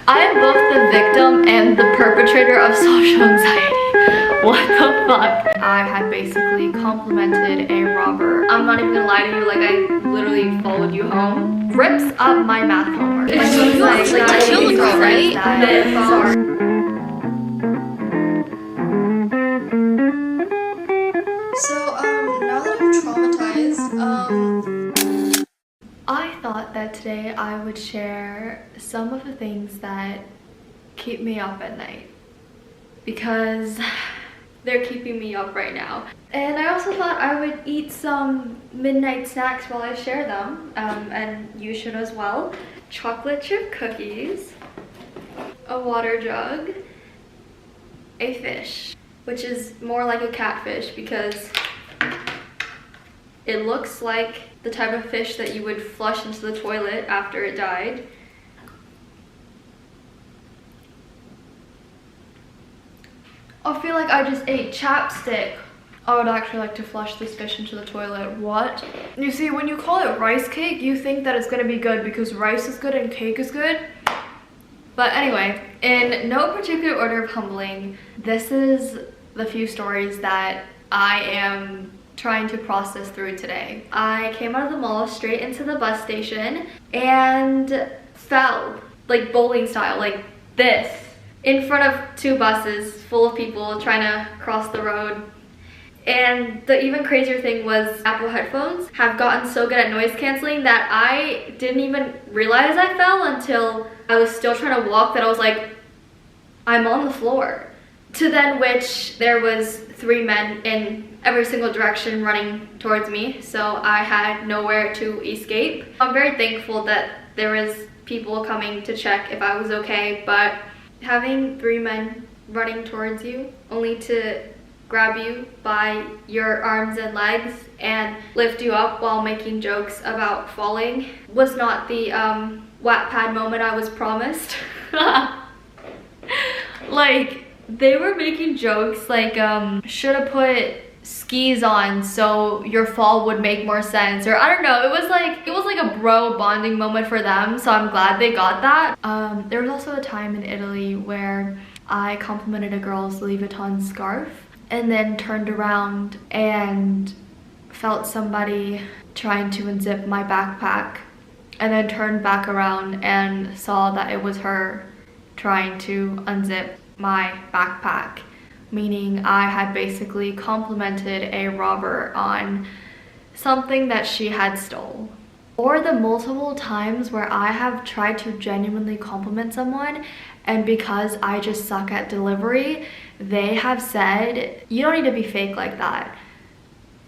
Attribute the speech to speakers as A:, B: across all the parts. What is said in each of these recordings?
A: I am both the victim and the perpetrator of social anxiety. What the fuck? I had basically complimented a robber. I'm not even gonna lie to you, like I literally followed you home. Rips up my math homework.
B: Like, you like the children girl, right?
C: Now that I'm traumatized,
A: I thought that today I would share some of the things that keep me up at night, because they're keeping me up right now. And I also thought I would eat some midnight snacks while I share them, and you should as well. Chocolate chip cookies, a water jug, a fish, which is more like a catfish because it looks like the type of fish that you would flush into the toilet after it died. I feel like I just ate chapstick. I would actually like to flush this fish into the toilet. What? You see, when you call it rice cake, you think that it's gonna be good because rice is good and cake is good. But anyway, in no particular order of humbling, this is the few stories that I am trying to process through today. I came out of the mall straight into the bus station and fell, like bowling style, like this, in front of two buses full of people trying to cross the road. And the even crazier thing was Apple headphones have gotten so good at noise canceling that I didn't even realize I fell until I was still trying to walk, that I was like, I'm on the floor. To then which there was 3 men in every single direction running towards me, so I had nowhere to escape. I'm very thankful that there was people coming to check if I was okay, but having 3 men running towards you only to grab you by your arms and legs and lift you up while making jokes about falling was not the Wattpad moment I was promised. Like, they were making jokes like, should have put skis on so your fall would make more sense, or I don't know, it was like a bro bonding moment for them, so I'm glad they got that. There was also a time in Italy where I complimented a girl's Louis Vuitton scarf and then turned around and felt somebody trying to unzip my backpack, and then turned back around and saw that it was her trying to unzip my backpack, meaning I had basically complimented a robber on something that she had stole. Or the multiple times where I have tried to genuinely compliment someone, and because I just suck at delivery, they have said, you don't need to be fake like that.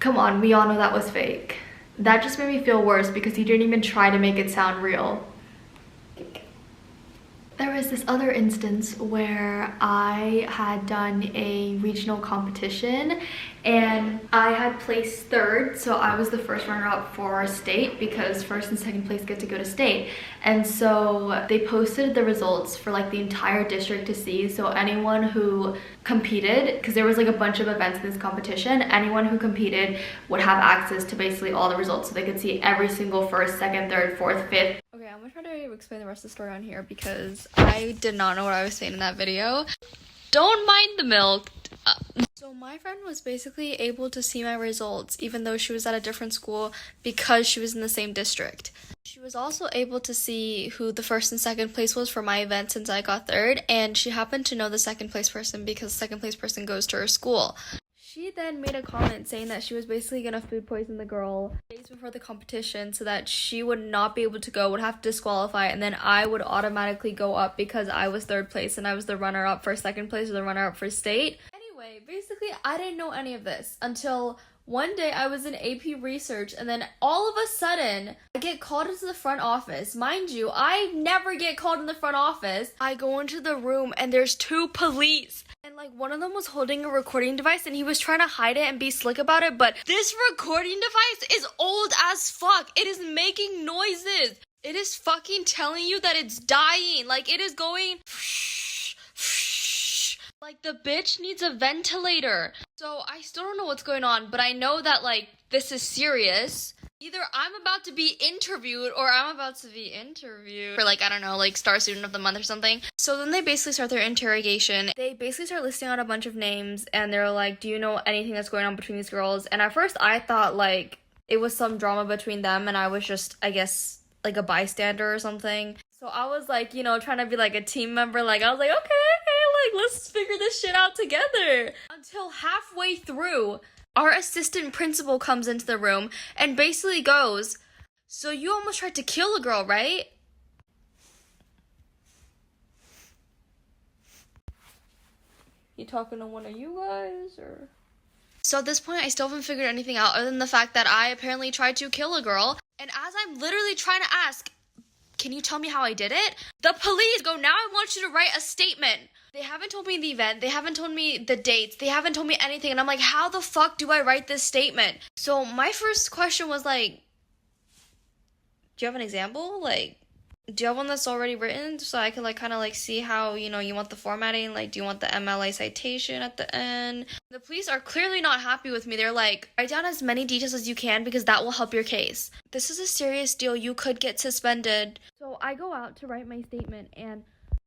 A: Come on, we all know that was fake. That just made me feel worse because you didn't even try to make it sound real. There was this other instance where I had done a regional competition and I had placed 3rd, so I was the first runner-up for state because 1st and 2nd place get to go to state. And so they posted the results for like the entire district to see, so anyone who competed, because there was like a bunch of events in this competition, anyone who competed would have access to basically all the results, so they could see every single 1st, 2nd, 3rd, 4th, 5th. Okay, I'm gonna try to explain the rest of the story on here because I did not know what I was saying in that video. Don't mind the milk. So my friend was basically able to see my results even though she was at a different school because she was in the same district. She was also able to see who the 1st and 2nd place was for my event since I got 3rd, and she happened to know the 2nd place person because the 2nd place person goes to her school. She then made a comment saying that she was basically gonna food poison the girl days before the competition so that she would not be able to go, would have to disqualify, and then I would automatically go up because I was 3rd place and I was the runner-up for 2nd place or the runner-up for state. Anyway, basically I didn't know any of this until one day I was in AP research, and then all of a sudden I get called into the front office. Mind you, I never get called in the front office. I go into the room and there's 2 police. And like one of them was holding a recording device and he was trying to hide it and be slick about it, but this recording device is old as fuck. It is making noises. It is fucking telling you that it's dying. Like it is going like the bitch needs a ventilator. So I still don't know what's going on, but I know that like this is serious.
B: Either I'm about to be interviewed or I'm about to be interviewed for like, I don't know, like Star Student of the Month or something. So then they basically start their interrogation. They basically start listing out a bunch of names and they're like, do you know anything that's going on between these girls? And at first I thought like it was some drama between them and I was just, I guess, like a bystander or something. So I was like, you know, trying to be like a team member. Like I was like, okay, like let's figure this shit out together. Until halfway through, our assistant principal comes into the room and basically goes, so you almost tried to kill a girl, right? You talking to one of you guys, or? So at this point, I still haven't figured anything out other than the fact that I apparently tried to kill a girl. And as I'm literally trying to ask, can you tell me how I did it? The police go, now I want you to write a statement. They haven't told me the event. They haven't told me the dates. They haven't told me anything. And I'm like, how the fuck do I write this statement? So my first question was like, do you have an example? Like, do you have one that's already written so I can like kind of like see how, you know, you want the formatting? Like, do you want the MLA citation at the end? The police are clearly not happy with me. They're like, write down as many details as you can because that will help your case. This is a serious deal. You could get suspended. So I go out to write my statement and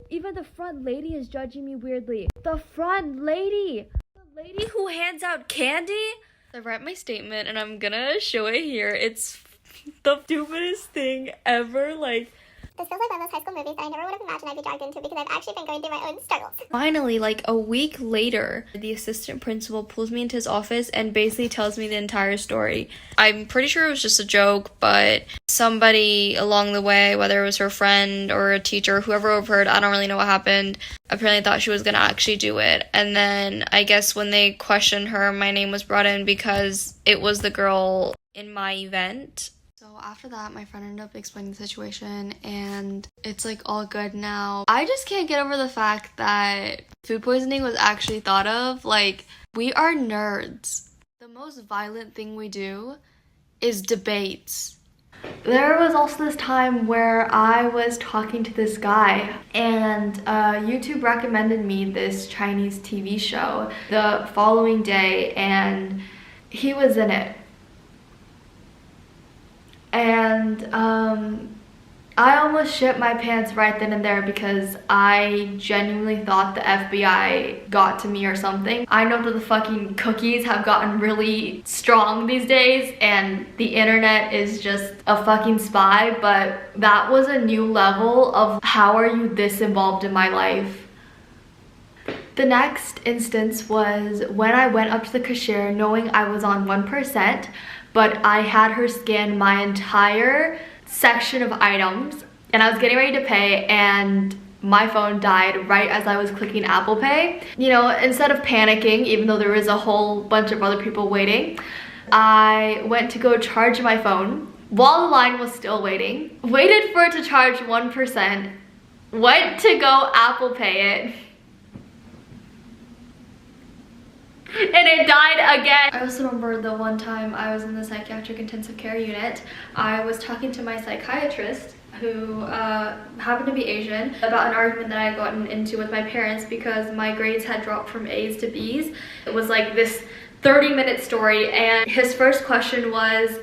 B: even the front lady is judging me weirdly. The front lady! The lady who hands out candy? I write my statement and I'm gonna show it here. It's the stupidest thing ever. Like,
D: this feels like one of those high school movies that I never would have imagined I'd be dragged into because I've actually been going through my own struggles.
B: Finally, like a week later, the assistant principal pulls me into his office and basically tells me the entire story. I'm pretty sure it was just a joke, but somebody along the way, whether it was her friend or a teacher, whoever overheard, I don't really know what happened, apparently thought she was gonna actually do it. And then I guess when they questioned her, my name was brought in because it was the girl in my event. So after that, my friend ended up explaining the situation and it's like all good now. I just can't get over the fact that food poisoning was actually thought of. Like, we are nerds. The most violent thing we do is debates.
A: There was also this time where I was talking to this guy and YouTube recommended me this Chinese TV show the following day and he was in it. And I almost shit my pants right then and there because I genuinely thought the FBI got to me or something. I know that the fucking cookies have gotten really strong these days and the internet is just a fucking spy, but that was a new level of how are you this involved in my life. The next instance was when I went up to the cashier knowing I was on 1%, but I had her scan my entire section of items and I was getting ready to pay and my phone died right as I was clicking Apple Pay. You know, instead of panicking, even though there was a whole bunch of other people waiting, I went to go charge my phone while the line was still waiting, waited for it to charge 1%, went to go Apple Pay it, and it died again. I also remember the one time I was in the psychiatric intensive care unit. I was talking to my psychiatrist who happened to be Asian about an argument that I had gotten into with my parents because my grades had dropped from A's to B's. It was like this 30-minute story and his first question was,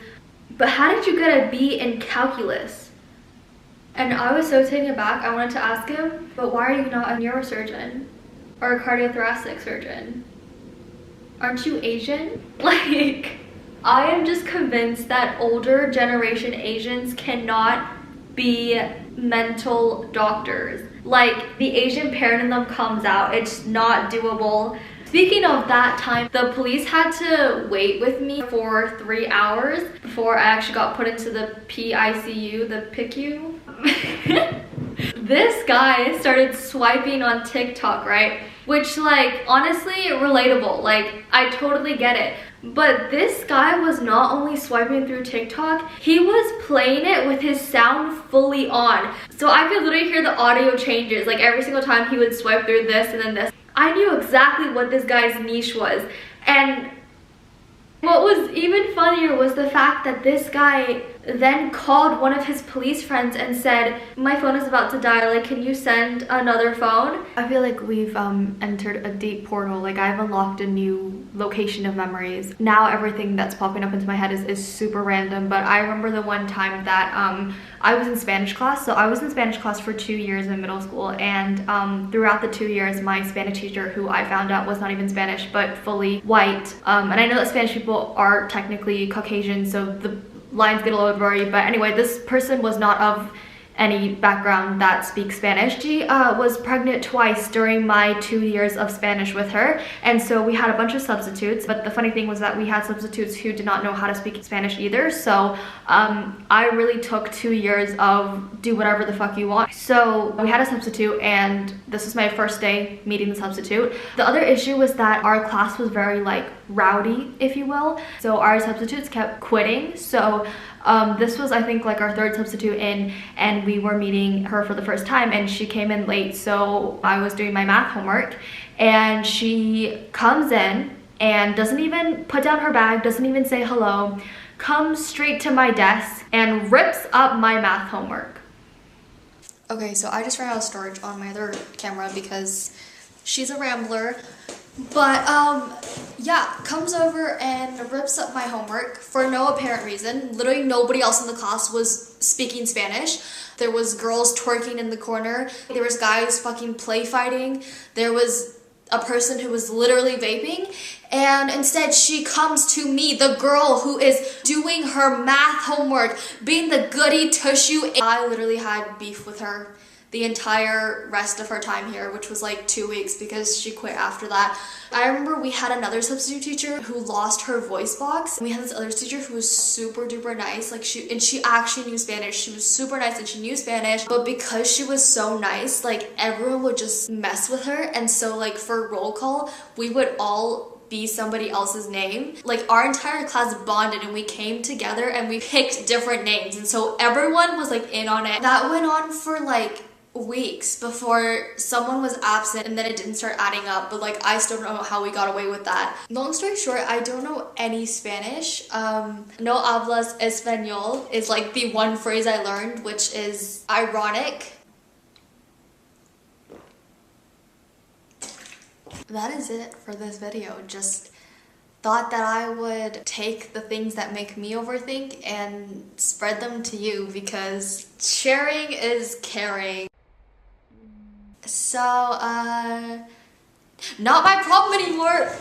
A: but how did you get a B in calculus? And I was so taken aback, I wanted to ask him, but why are you not a neurosurgeon or a cardiothoracic surgeon? Aren't you Asian? Like, I am just convinced that older generation Asians cannot be mental doctors. Like, the Asian parent in them comes out. It's not doable. Speaking of that time, the police had to wait with me for 3 hours before I actually got put into the PICU, the PICU. This guy started swiping on TikTok, right? Which, like, honestly, relatable. Like, I totally get it. But this guy was not only swiping through TikTok, he was playing it with his sound fully on. So I could literally hear the audio changes. Like, every single time he would swipe through this and then this. I knew exactly what this guy's niche was. And what was even funnier was the fact that this guy then called one of his police friends and said, my phone is about to die, like, can you send another phone? I feel like we've entered a deep portal. Like, I've unlocked a new location of memories. Now everything that's popping up into my head is super random, but I remember the one time that I was in Spanish class. So I was in Spanish class for 2 years in middle school, and throughout the 2 years, my Spanish teacher, who I found out was not even Spanish but fully white, and I know that Spanish people are technically Caucasian, so the lines get a little blurry, but anyway, this person was not of any background that speaks Spanish. She was pregnant twice during my 2 years of Spanish with her, and so we had a bunch of substitutes, but the funny thing was that we had substitutes who did not know how to speak Spanish either, so I really took 2 years of do whatever the fuck you want. So we had a substitute, and this was my first day meeting the substitute. The other issue was that our class was very like rowdy, if you will, so our substitutes kept quitting. So this was, I think, like our third substitute in, and we were meeting her for the first time, and she came in late. So I was doing my math homework, and she comes in and doesn't even put down her bag, doesn't even say hello, comes straight to my desk and rips up my math homework.
C: Okay, so I just ran out of storage on my other camera because she's a rambler. But yeah, comes over and rips up my homework for no apparent reason. Literally nobody else in the class was speaking Spanish. There was girls twerking in the corner. There was guys fucking play fighting. There was a person who was literally vaping. And instead she comes to me, the girl who is doing her math homework, being the goody two-shoe. I literally had beef with her the entire rest of her time here, which was like 2 weeks because she quit after that. I remember we had another substitute teacher who lost her voice box. We had this other teacher who was super duper nice, like she actually knew Spanish. She was super nice and she knew Spanish, but because she was so nice, like everyone would just mess with her. And so like for roll call, we would all be somebody else's name. Like our entire class bonded and we came together and we picked different names, and so everyone was like in on it. That went on for like weeks before someone was absent, and then it didn't start adding up, but like I still don't know how we got away with that. Long story short, I don't know any Spanish. No hablas español is like the one phrase I learned, which is ironic. That is it for this video. Just thought that I would take the things that make me overthink and spread them to you, because sharing is caring. So, not my problem anymore.